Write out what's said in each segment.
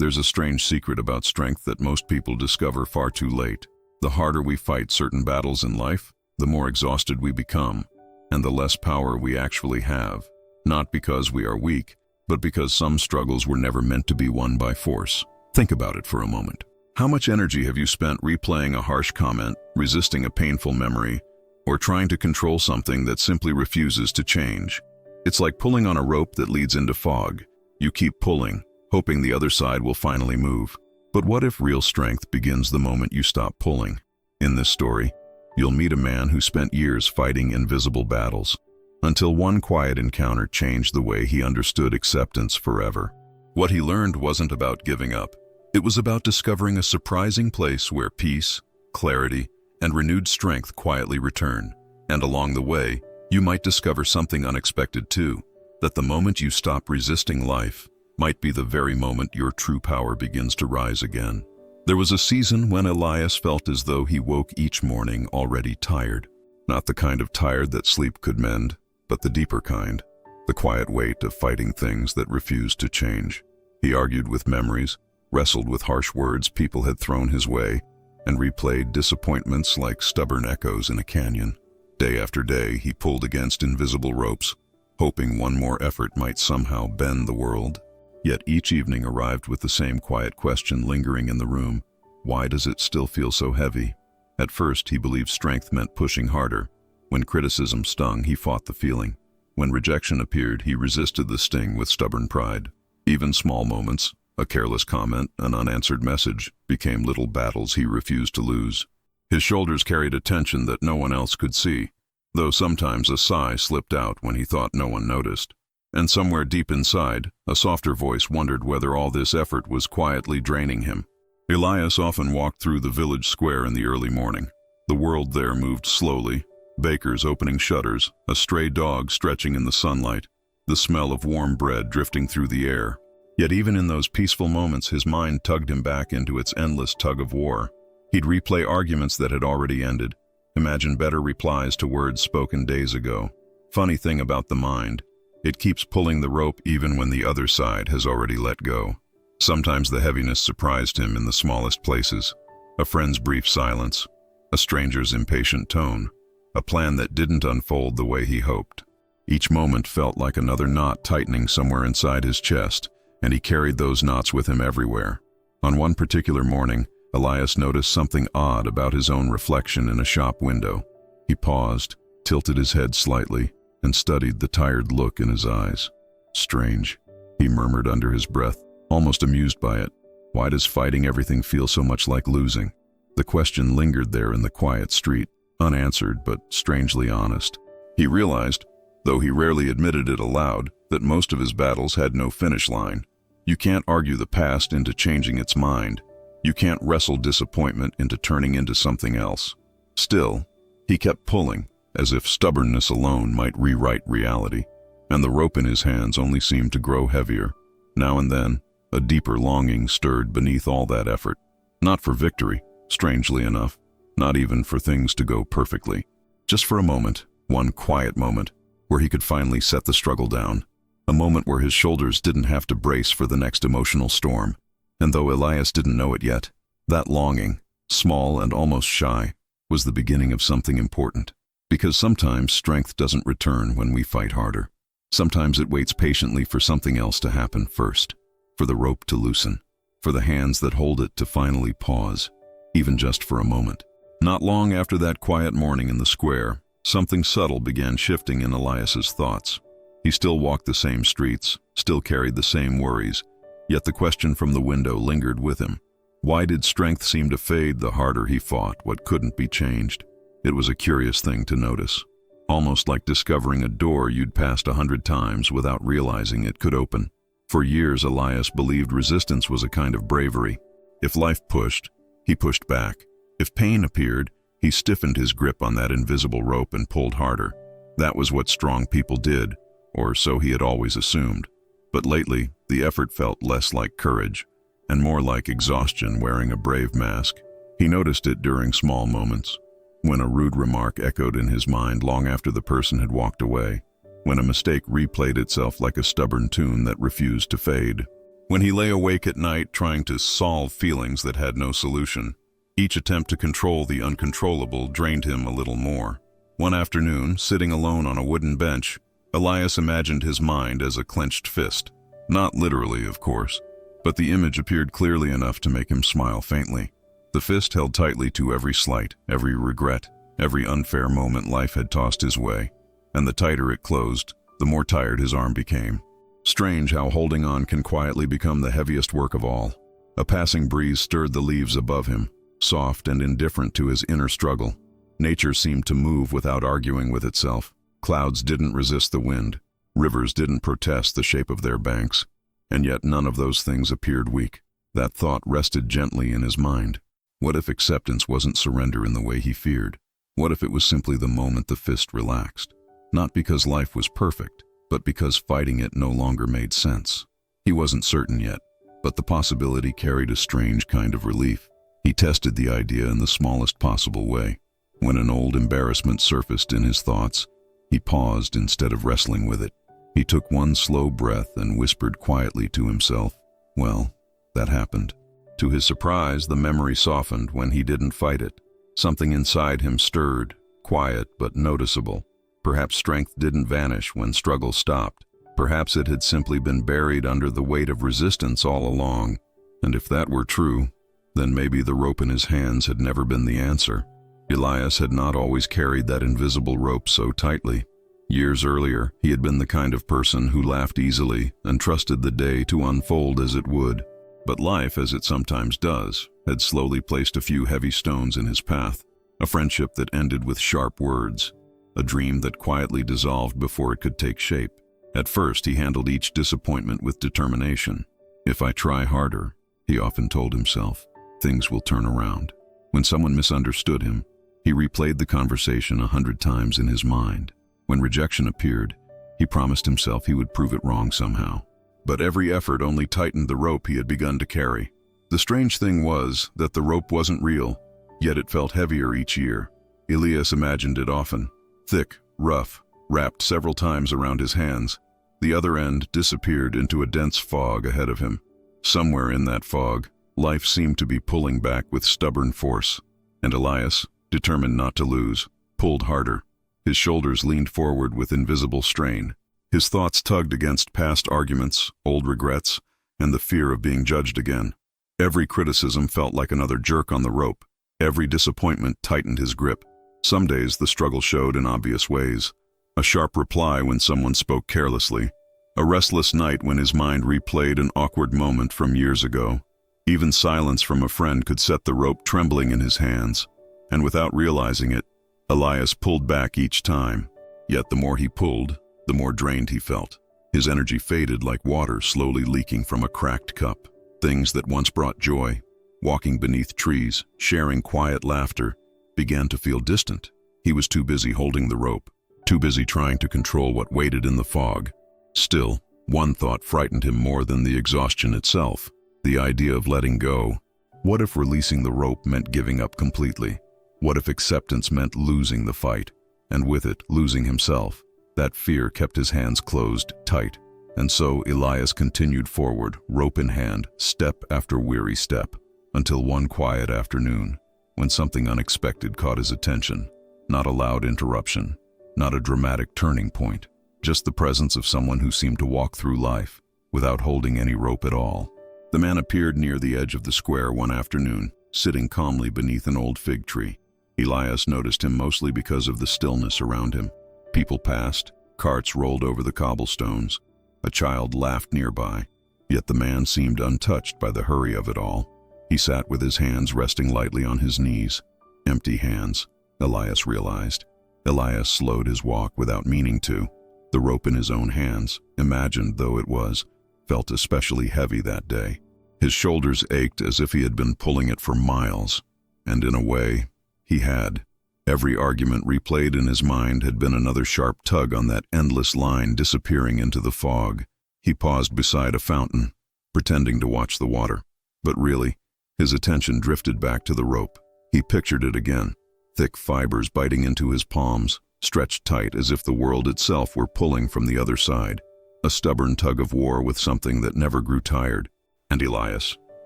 There's a strange secret about strength that most people discover far too late. The harder we fight certain battles in life, the more exhausted we become, and the less power we actually have. Not because we are weak, but because some struggles were never meant to be won by force. Think about it for a moment. How much energy have you spent replaying a harsh comment, resisting a painful memory, or trying to control something that simply refuses to change? It's like pulling on a rope that leads into fog. You keep pulling, hoping the other side will finally move. But what if real strength begins the moment you stop pulling? In this story, you'll meet a man who spent years fighting invisible battles, until one quiet encounter changed the way he understood acceptance forever. What he learned wasn't about giving up. It was about discovering a surprising place where peace, clarity, and renewed strength quietly return. And along the way, you might discover something unexpected too, that the moment you stop resisting life might be the very moment your true power begins to rise again. There was a season when Elias felt as though he woke each morning already tired. Not the kind of tired that sleep could mend, but the deeper kind, the quiet weight of fighting things that refused to change. He argued with memories, wrestled with harsh words people had thrown his way, and replayed disappointments like stubborn echoes in a canyon. Day after day, he pulled against invisible ropes, hoping one more effort might somehow bend the world. Yet each evening arrived with the same quiet question lingering in the room: why does it still feel so heavy? At first, he believed strength meant pushing harder. When criticism stung, he fought the feeling. When rejection appeared, he resisted the sting with stubborn pride. Even small moments, a careless comment, an unanswered message, became little battles he refused to lose. His shoulders carried a tension that no one else could see, though sometimes a sigh slipped out when he thought no one noticed. And somewhere deep inside, a softer voice wondered whether all this effort was quietly draining him. Elias often walked through the village square in the early morning. The world there moved slowly, bakers opening shutters, a stray dog stretching in the sunlight, the smell of warm bread drifting through the air. Yet even in those peaceful moments, his mind tugged him back into its endless tug of war. He'd replay arguments that had already ended, imagine better replies to words spoken days ago. Funny thing about the mind, it keeps pulling the rope even when the other side has already let go. Sometimes the heaviness surprised him in the smallest places: a friend's brief silence, a stranger's impatient tone, a plan that didn't unfold the way he hoped. Each moment felt like another knot tightening somewhere inside his chest, and he carried those knots with him everywhere. On one particular morning, Elias noticed something odd about his own reflection in a shop window. He paused, tilted his head slightly, and studied the tired look in his eyes. Strange, he murmured under his breath, almost amused by it. Why does fighting everything feel so much like losing? The question lingered there in the quiet street, unanswered but strangely honest. He realized, though he rarely admitted it aloud, that most of his battles had no finish line. You can't argue the past into changing its mind. You can't wrestle disappointment into turning into something else. Still, he kept pulling, as if stubbornness alone might rewrite reality, and the rope in his hands only seemed to grow heavier. Now and then, a deeper longing stirred beneath all that effort. Not for victory, strangely enough, not even for things to go perfectly. Just for a moment, one quiet moment, where he could finally set the struggle down. A moment where his shoulders didn't have to brace for the next emotional storm. And though Elias didn't know it yet, that longing, small and almost shy, was the beginning of something important. Because sometimes strength doesn't return when we fight harder. Sometimes it waits patiently for something else to happen first, for the rope to loosen, for the hands that hold it to finally pause, even just for a moment. Not long after that quiet morning in the square, something subtle began shifting in Elias's thoughts. He still walked the same streets, still carried the same worries, yet the question from the window lingered with him. Why did strength seem to fade the harder he fought what couldn't be changed? It was a curious thing to notice, almost like discovering a door you'd passed 100 times without realizing it could open. For years, Elias believed resistance was a kind of bravery. If life pushed, he pushed back. If pain appeared, he stiffened his grip on that invisible rope and pulled harder. That was what strong people did, or so he had always assumed. But lately, the effort felt less like courage, and more like exhaustion wearing a brave mask. He noticed it during small moments. When a rude remark echoed in his mind long after the person had walked away, when a mistake replayed itself like a stubborn tune that refused to fade. When he lay awake at night trying to solve feelings that had no solution, each attempt to control the uncontrollable drained him a little more. One afternoon, sitting alone on a wooden bench, Elias imagined his mind as a clenched fist. Not literally, of course, but the image appeared clearly enough to make him smile faintly. The fist held tightly to every slight, every regret, every unfair moment life had tossed his way, and the tighter it closed, the more tired his arm became. Strange how holding on can quietly become the heaviest work of all. A passing breeze stirred the leaves above him, soft and indifferent to his inner struggle. Nature seemed to move without arguing with itself. Clouds didn't resist the wind. Rivers didn't protest the shape of their banks. And yet none of those things appeared weak. That thought rested gently in his mind. What if acceptance wasn't surrender in the way he feared? What if it was simply the moment the fist relaxed? Not because life was perfect, but because fighting it no longer made sense. He wasn't certain yet, but the possibility carried a strange kind of relief. He tested the idea in the smallest possible way. When an old embarrassment surfaced in his thoughts, he paused instead of wrestling with it. He took one slow breath and whispered quietly to himself, "Well, that happened." To his surprise, the memory softened when he didn't fight it. Something inside him stirred, quiet but noticeable. Perhaps strength didn't vanish when struggle stopped. Perhaps it had simply been buried under the weight of resistance all along. And if that were true, then maybe the rope in his hands had never been the answer. Elias had not always carried that invisible rope so tightly. Years earlier, he had been the kind of person who laughed easily and trusted the day to unfold as it would. But life, as it sometimes does, had slowly placed a few heavy stones in his path. A friendship that ended with sharp words. A dream that quietly dissolved before it could take shape. At first, he handled each disappointment with determination. "If I try harder," he often told himself, "things will turn around." When someone misunderstood him, he replayed the conversation 100 times in his mind. When rejection appeared, he promised himself he would prove it wrong somehow. But every effort only tightened the rope he had begun to carry. The strange thing was that the rope wasn't real, yet it felt heavier each year. Elias imagined it often. Thick, rough, wrapped several times around his hands. The other end disappeared into a dense fog ahead of him. Somewhere in that fog, life seemed to be pulling back with stubborn force. And Elias, determined not to lose, pulled harder. His shoulders leaned forward with invisible strain. His thoughts tugged against past arguments, old regrets, and the fear of being judged again. Every criticism felt like another jerk on the rope. Every disappointment tightened his grip. Some days the struggle showed in obvious ways. A sharp reply when someone spoke carelessly. A restless night when his mind replayed an awkward moment from years ago. Even silence from a friend could set the rope trembling in his hands. And without realizing it, Elias pulled back each time. Yet the more he pulled, the more drained he felt. His energy faded like water slowly leaking from a cracked cup. Things that once brought joy, walking beneath trees, sharing quiet laughter, began to feel distant. He was too busy holding the rope, too busy trying to control what waited in the fog. Still, one thought frightened him more than the exhaustion itself, the idea of letting go. What if releasing the rope meant giving up completely? What if acceptance meant losing the fight, and with it, losing himself? That fear kept his hands closed tight, and so Elias continued forward, rope in hand, step after weary step, until one quiet afternoon, when something unexpected caught his attention. Not a loud interruption, not a dramatic turning point, just the presence of someone who seemed to walk through life without holding any rope at all. The man appeared near the edge of the square one afternoon, sitting calmly beneath an old fig tree. Elias noticed him mostly because of the stillness around him. People passed, carts rolled over the cobblestones, a child laughed nearby, yet the man seemed untouched by the hurry of it all. He sat with his hands resting lightly on his knees. Empty hands, Elias realized. Elias slowed his walk without meaning to. The rope in his own hands, imagined though it was, felt especially heavy that day. His shoulders ached as if he had been pulling it for miles, and in a way, he had. Every argument replayed in his mind had been another sharp tug on that endless line disappearing into the fog. He paused beside a fountain, pretending to watch the water. But really, his attention drifted back to the rope. He pictured it again, thick fibers biting into his palms, stretched tight as if the world itself were pulling from the other side. A stubborn tug of war with something that never grew tired. And Elias,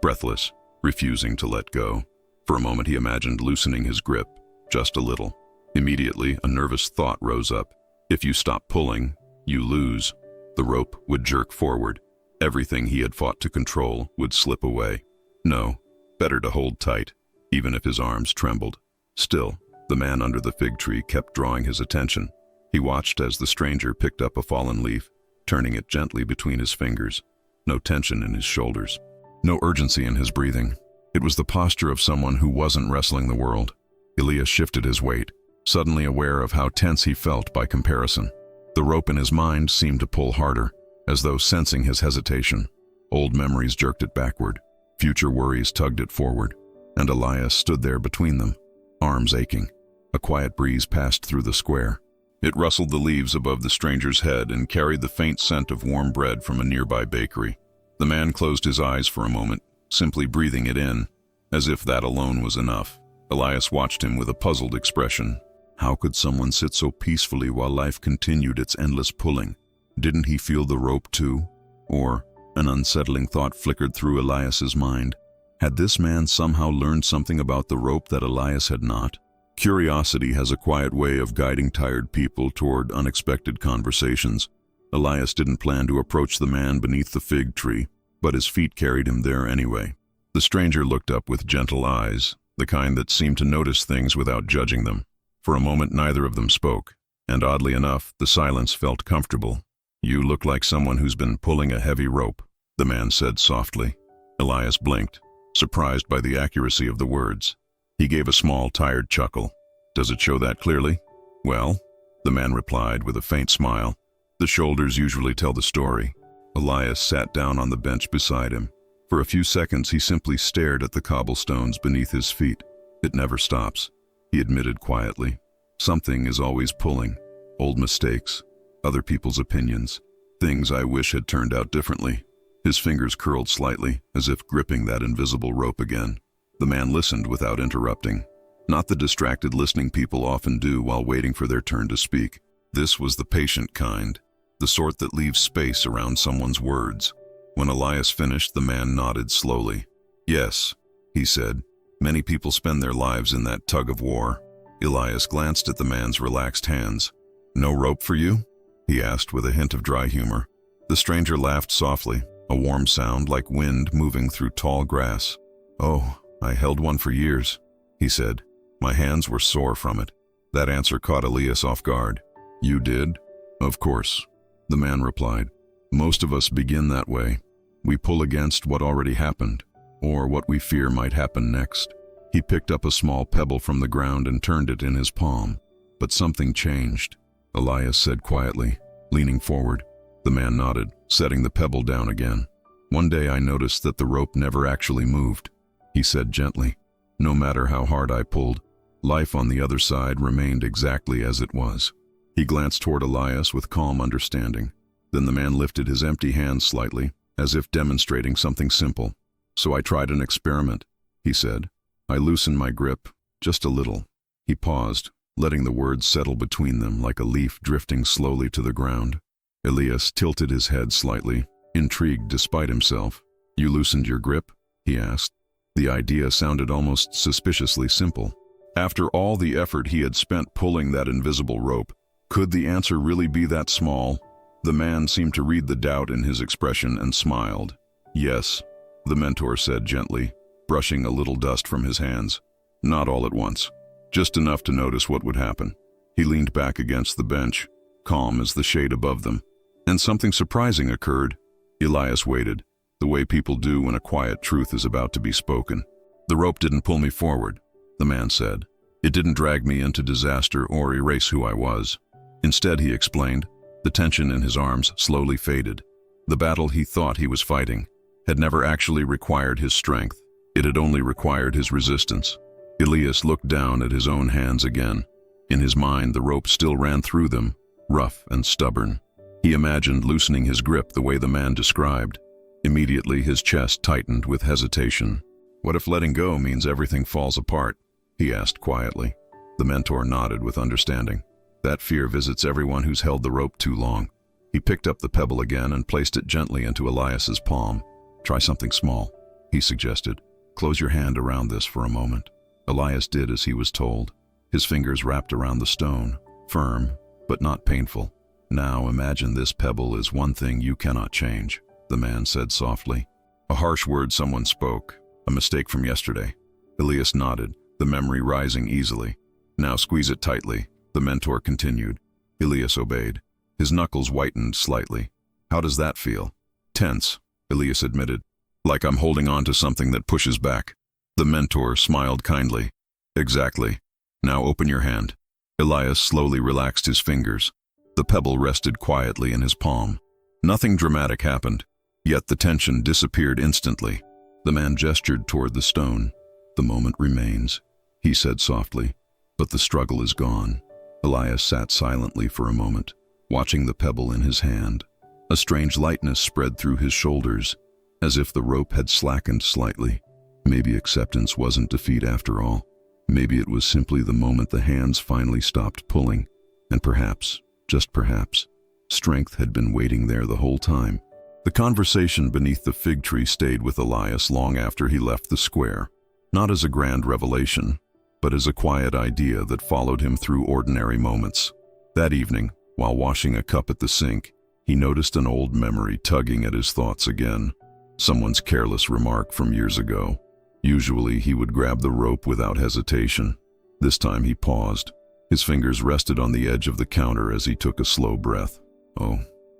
breathless, refusing to let go. For a moment he imagined loosening his grip, just a little. Immediately, a nervous thought rose up. If you stop pulling, you lose. The rope would jerk forward. Everything he had fought to control would slip away. No, better to hold tight, even if his arms trembled. Still, the man under the fig tree kept drawing his attention. He watched as the stranger picked up a fallen leaf, turning it gently between his fingers. No tension in his shoulders. No urgency in his breathing. It was the posture of someone who wasn't wrestling the world. Elias shifted his weight, suddenly aware of how tense he felt by comparison. The rope in his mind seemed to pull harder, as though sensing his hesitation. Old memories jerked it backward. Future worries tugged it forward. And Elias stood there between them, arms aching. A quiet breeze passed through the square. It rustled the leaves above the stranger's head and carried the faint scent of warm bread from a nearby bakery. The man closed his eyes for a moment, simply breathing it in, as if that alone was enough. Elias watched him with a puzzled expression. How could someone sit so peacefully while life continued its endless pulling? Didn't he feel the rope too? Or, an unsettling thought flickered through Elias's mind. Had this man somehow learned something about the rope that Elias had not? Curiosity has a quiet way of guiding tired people toward unexpected conversations. Elias didn't plan to approach the man beneath the fig tree, but his feet carried him there anyway. The stranger looked up with gentle eyes, the kind that seemed to notice things without judging them. For a moment neither of them spoke, and oddly enough, the silence felt comfortable. "You look like someone who's been pulling a heavy rope," the man said softly. Elias blinked, surprised by the accuracy of the words. He gave a small, tired chuckle. "Does it show that clearly?" "Well," the man replied with a faint smile, "the shoulders usually tell the story." Elias sat down on the bench beside him. For a few seconds he simply stared at the cobblestones beneath his feet. "It never stops," he admitted quietly. "Something is always pulling. Old mistakes, other people's opinions, things I wish had turned out differently." His fingers curled slightly, as if gripping that invisible rope again. The man listened without interrupting. Not the distracted listening people often do while waiting for their turn to speak. This was the patient kind, the sort that leaves space around someone's words. When Elias finished, the man nodded slowly. "Yes," he said, "many people spend their lives in that tug-of-war." Elias glanced at the man's relaxed hands. "No rope for you?" he asked with a hint of dry humor. The stranger laughed softly, a warm sound like wind moving through tall grass. "Oh, I held one for years," he said. "My hands were sore from it." That answer caught Elias off guard. "You did?" "Of course," the man replied. "Most of us begin that way. We pull against what already happened, or what we fear might happen next." He picked up a small pebble from the ground and turned it in his palm. "But something changed," Elias said quietly, leaning forward. The man nodded, setting the pebble down again. "One day I noticed that the rope never actually moved," he said gently. "No matter how hard I pulled, life on the other side remained exactly as it was." He glanced toward Elias with calm understanding. Then the man lifted his empty hands slightly, as if demonstrating something simple. "So I tried an experiment," he said. "I loosened my grip, just a little." He paused, letting the words settle between them like a leaf drifting slowly to the ground. Elias tilted his head slightly, intrigued despite himself. "You loosened your grip?" he asked. The idea sounded almost suspiciously simple. After all the effort he had spent pulling that invisible rope, could the answer really be that small? The man seemed to read the doubt in his expression and smiled. "Yes," the mentor said gently, brushing a little dust from his hands. "Not all at once, just enough to notice what would happen." He leaned back against the bench, calm as the shade above them. And something surprising occurred. Elias waited, the way people do when a quiet truth is about to be spoken. "The rope didn't pull me forward," the man said. "It didn't drag me into disaster or erase who I was. Instead," he explained, the tension in his arms slowly faded. The battle he thought he was fighting had never actually required his strength. It had only required his resistance. Elias looked down at his own hands again. In his mind, the rope still ran through them, rough and stubborn. He imagined loosening his grip the way the man described. Immediately, his chest tightened with hesitation. "What if letting go means everything falls apart?" he asked quietly. The mentor nodded with understanding. "That fear visits everyone who's held the rope too long." He picked up the pebble again and placed it gently into Elias's palm. Try something small, he suggested. Close your hand around this for a moment. Elias did as he was told. His fingers wrapped around the stone, firm, but not painful. Now imagine this pebble is one thing you cannot change, the man said softly. A harsh word someone spoke, a mistake from yesterday. Elias nodded, the memory rising easily. Now squeeze it tightly, the mentor continued. Elias obeyed. His knuckles whitened slightly. How does that feel? Tense, Elias admitted. Like I'm holding on to something that pushes back. The mentor smiled kindly. Exactly. Now open your hand. Elias slowly relaxed his fingers. The pebble rested quietly in his palm. Nothing dramatic happened, yet the tension disappeared instantly. The man gestured toward the stone. The moment remains, he said softly, but the struggle is gone. Elias sat silently for a moment, watching the pebble in his hand. A strange lightness spread through his shoulders, as if the rope had slackened slightly. Maybe acceptance wasn't defeat after all. Maybe it was simply the moment the hands finally stopped pulling, and perhaps, just perhaps, strength had been waiting there the whole time. The conversation beneath the fig tree stayed with Elias long after he left the square, not as a grand revelation, but as a quiet idea that followed him through ordinary moments. That evening, while washing a cup at the sink, he noticed an old memory tugging at his thoughts again. Someone's careless remark from years ago. Usually he would grab the rope without hesitation. This time he paused. His fingers rested on the edge of the counter as he took a slow breath. Oh,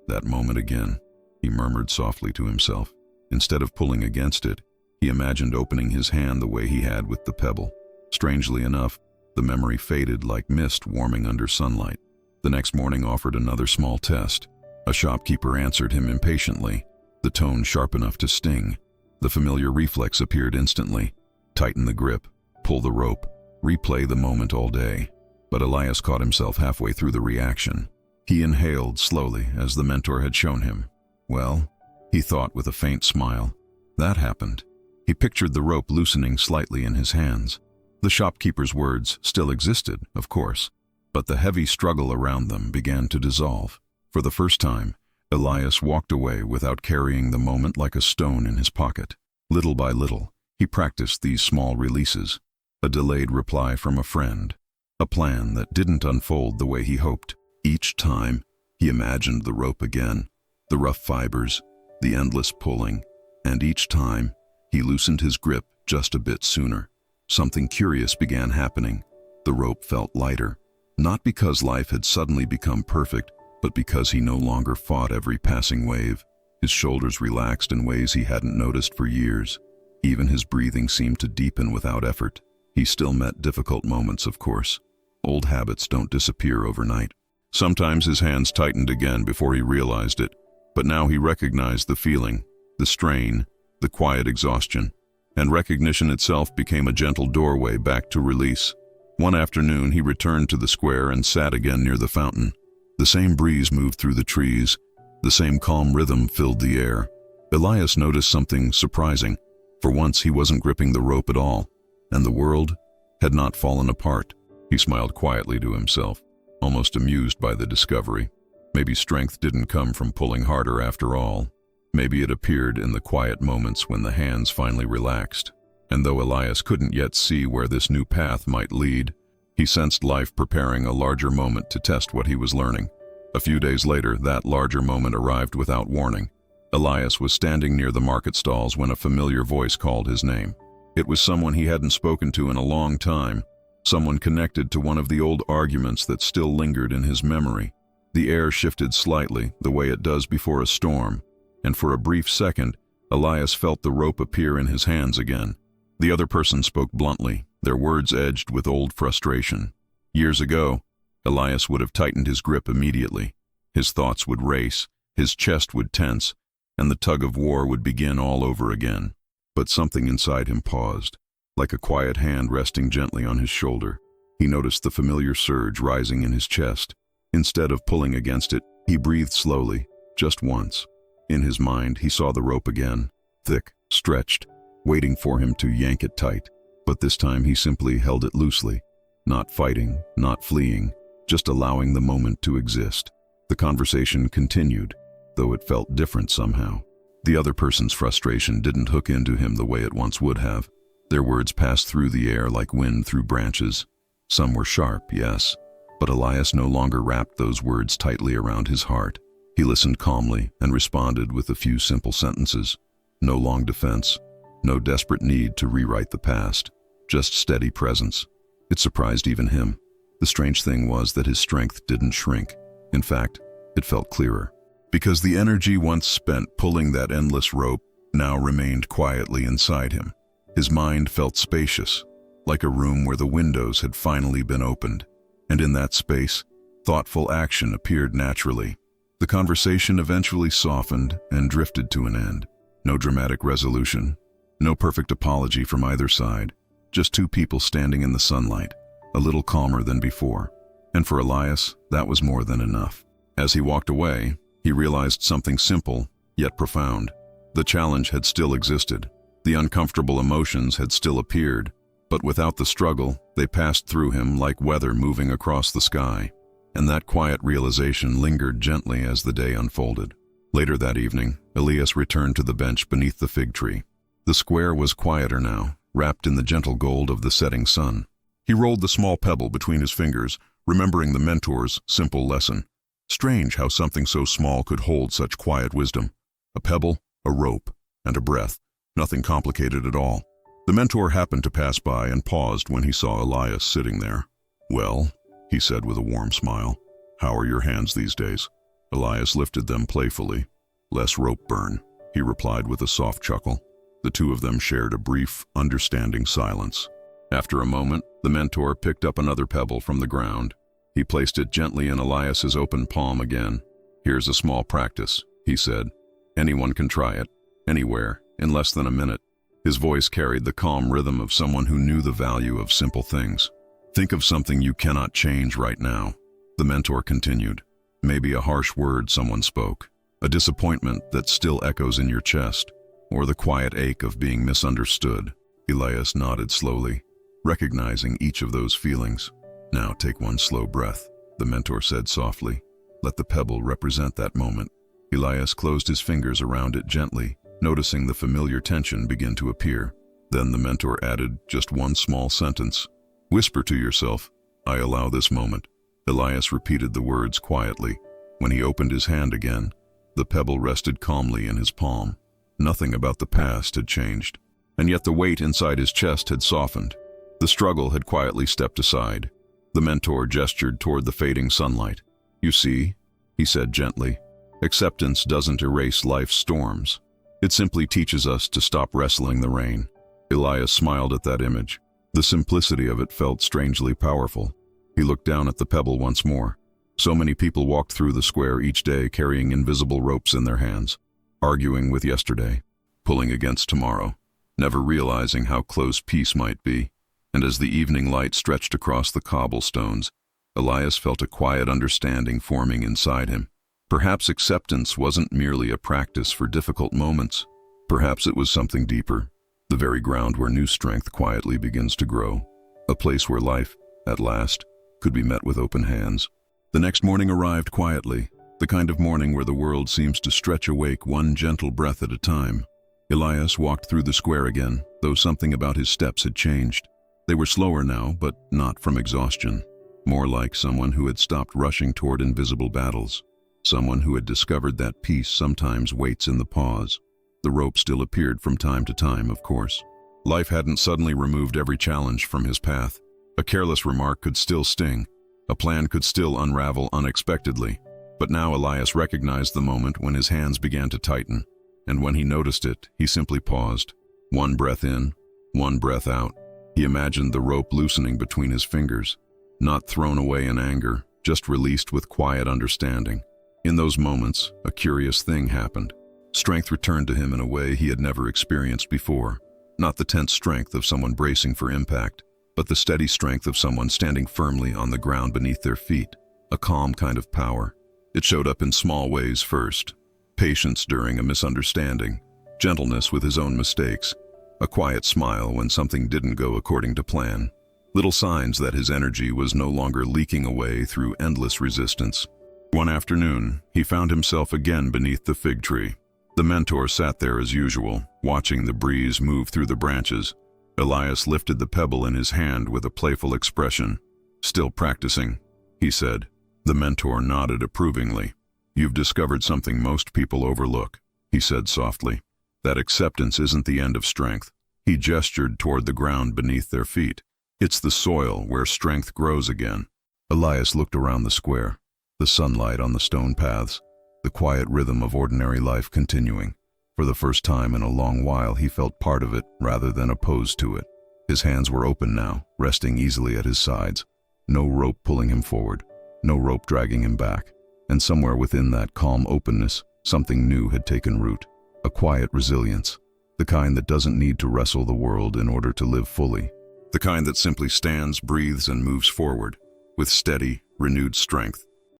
that moment again, he murmured softly to himself. Instead of pulling against it, he imagined opening his hand the way he had with the pebble. Strangely enough, the memory faded like mist warming under sunlight. The next morning offered another small test. A shopkeeper answered him impatiently, the tone sharp enough to sting. The familiar reflex appeared instantly. Tighten the grip, pull the rope, replay the moment all day. But Elias caught himself halfway through the reaction. He inhaled slowly, as the mentor had shown him. Well, he thought with a faint smile. That happened. He pictured the rope loosening slightly in his hands. The shopkeeper's words still existed, of course, but the heavy struggle around them began to dissolve. For the first time, Elias walked away without carrying the moment like a stone in his pocket. Little by little, he practiced these small releases. A delayed reply from a friend. A plan that didn't unfold the way he hoped. Each time, he imagined the rope again, the rough fibers, the endless pulling, and each time, he loosened his grip just a bit sooner. Something curious began happening. The rope felt lighter, not because life had suddenly become perfect, but because he no longer fought every passing wave. His shoulders relaxed in ways he hadn't noticed for years. Even his breathing seemed to deepen without effort. He still met difficult moments, of course. Old habits don't disappear overnight. Sometimes his hands tightened again before he realized it, but now he recognized the feeling, the strain, the quiet exhaustion, and recognition itself became a gentle doorway back to release. One afternoon he returned to the square and sat again near the fountain. The same breeze moved through the trees, the same calm rhythm filled the air. Elias noticed something surprising. For once he wasn't gripping the rope at all, and the world had not fallen apart. He smiled quietly to himself, almost amused by the discovery. Maybe strength didn't come from pulling harder after all. Maybe it appeared in the quiet moments when the hands finally relaxed. And though Elias couldn't yet see where this new path might lead, he sensed life preparing a larger moment to test what he was learning. A few days later, that larger moment arrived without warning. Elias was standing near the market stalls when a familiar voice called his name. It was someone he hadn't spoken to in a long time, someone connected to one of the old arguments that still lingered in his memory. The air shifted slightly, the way it does before a storm, and for a brief second, Elias felt the rope appear in his hands again. The other person spoke bluntly, their words edged with old frustration. Years ago, Elias would have tightened his grip immediately. His thoughts would race, his chest would tense, and the tug of war would begin all over again. But something inside him paused, like a quiet hand resting gently on his shoulder. He noticed the familiar surge rising in his chest. Instead of pulling against it, he breathed slowly, just once. In his mind, he saw the rope again, thick, stretched, waiting for him to yank it tight. But this time he simply held it loosely, not fighting, not fleeing, just allowing the moment to exist. The conversation continued, though it felt different somehow. The other person's frustration didn't hook into him the way it once would have. Their words passed through the air like wind through branches. Some were sharp, yes, but Elias no longer wrapped those words tightly around his heart. He listened calmly and responded with a few simple sentences. No long defense, no desperate need to rewrite the past, just steady presence. It surprised even him. The strange thing was that his strength didn't shrink. In fact, it felt clearer. Because the energy once spent pulling that endless rope now remained quietly inside him. His mind felt spacious, like a room where the windows had finally been opened. And in that space, thoughtful action appeared naturally. The conversation eventually softened and drifted to an end. No dramatic resolution, no perfect apology from either side, just two people standing in the sunlight, a little calmer than before. And for Elias, that was more than enough. As he walked away, he realized something simple, yet profound. The challenge had still existed. The uncomfortable emotions had still appeared, but without the struggle, they passed through him like weather moving across the sky. And that quiet realization lingered gently as the day unfolded. Later that evening, Elias returned to the bench beneath the fig tree. The square was quieter now, wrapped in the gentle gold of the setting sun. He rolled the small pebble between his fingers, remembering the mentor's simple lesson. Strange how something so small could hold such quiet wisdom. A pebble, a rope, and a breath. Nothing complicated at all. The mentor happened to pass by and paused when he saw Elias sitting there. "Well," he said with a warm smile, "how are your hands these days?" Elias lifted them playfully. "Less rope burn," he replied with a soft chuckle. The two of them shared a brief, understanding silence. After a moment, the mentor picked up another pebble from the ground. He placed it gently in Elias's open palm again. "Here's a small practice," he said. "Anyone can try it, anywhere, in less than a minute." His voice carried the calm rhythm of someone who knew the value of simple things. "Think of something you cannot change right now," the mentor continued. "Maybe a harsh word someone spoke, a disappointment that still echoes in your chest, or the quiet ache of being misunderstood." Elias nodded slowly, recognizing each of those feelings. "Now take one slow breath," the mentor said softly. "Let the pebble represent that moment." Elias closed his fingers around it gently, noticing the familiar tension begin to appear. Then the mentor added just one small sentence. "Whisper to yourself, 'I allow this moment.'" Elias repeated the words quietly. When he opened his hand again, the pebble rested calmly in his palm. Nothing about the past had changed, and yet the weight inside his chest had softened. The struggle had quietly stepped aside. The mentor gestured toward the fading sunlight. "You see," he said gently, "acceptance doesn't erase life's storms. It simply teaches us to stop wrestling the rain." Elias smiled at that image. The simplicity of it felt strangely powerful. He looked down at the pebble once more. So many people walked through the square each day carrying invisible ropes in their hands, arguing with yesterday, pulling against tomorrow, never realizing how close peace might be. And as the evening light stretched across the cobblestones, Elias felt a quiet understanding forming inside him. Perhaps acceptance wasn't merely a practice for difficult moments. Perhaps it was something deeper, the very ground where new strength quietly begins to grow, a place where life, at last, could be met with open hands. The next morning arrived quietly, the kind of morning where the world seems to stretch awake one gentle breath at a time. Elias walked through the square again, though something about his steps had changed. They were slower now, but not from exhaustion. More like someone who had stopped rushing toward invisible battles. Someone who had discovered that peace sometimes waits in the pause. The rope still appeared from time to time, of course. Life hadn't suddenly removed every challenge from his path. A careless remark could still sting. A plan could still unravel unexpectedly. But now Elias recognized the moment when his hands began to tighten. And when he noticed it, he simply paused. One breath in, one breath out. He imagined the rope loosening between his fingers, not thrown away in anger, just released with quiet understanding. In those moments, a curious thing happened. Strength returned to him in a way he had never experienced before. Not the tense strength of someone bracing for impact, but the steady strength of someone standing firmly on the ground beneath their feet. A calm kind of power. It showed up in small ways first. Patience during a misunderstanding, gentleness with his own mistakes, a quiet smile when something didn't go according to plan. Little signs that his energy was no longer leaking away through endless resistance. One afternoon, he found himself again beneath the fig tree. The mentor sat there as usual, watching the breeze move through the branches. Elias lifted the pebble in his hand with a playful expression. "Still practicing," he said. The mentor nodded approvingly. "You've discovered something most people overlook," he said softly. "That acceptance isn't the end of strength." He gestured toward the ground beneath their feet. "It's the soil where strength grows again." Elias looked around the square, the sunlight on the stone paths, the quiet rhythm of ordinary life continuing. For the first time in a long while, he felt part of it rather than opposed to it. His hands were open now, resting easily at his sides. No rope pulling him forward, no rope dragging him back. And somewhere within that calm openness, something new had taken root. A quiet resilience, the kind that doesn't need to wrestle the world in order to live fully. The kind that simply stands, breathes, and moves forward with steady, renewed strength.